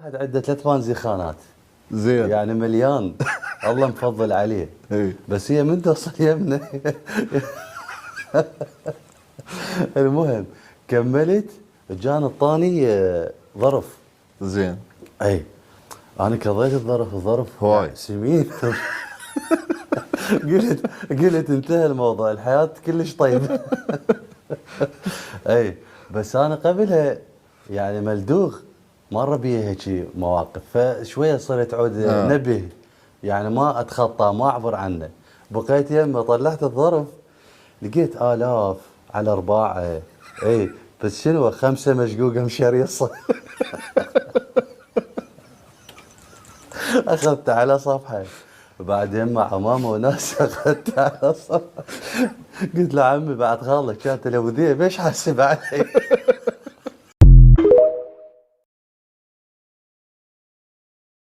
واحد عنده 3 بنزيخانات زين. يعني مليان. الله مفضل عليه. اي. بس هي من توصل يمنا. المهم كملت جان الطاني ظرف. زين. اي انا كضيت الظرف هواي. سمين. قلت انتهى الموضوع، الحياة كلش طيبة. اي بس انا قبلها يعني ملدوغ مر بي هيك مواقف، فشويه صرت عود نبه يعني ما اتخطى ما اعبر عنه. بقيت يمه طلعت الظرف لقيت آلاف على ارباعه. اي بس شنو 5 مشقوقه مشريصه. اخذت على صفحه بعدين مع ماما وناس اخذت على صفحه. قلت له عمي بعد خالك كانت الابوديه بيش حاسب علي.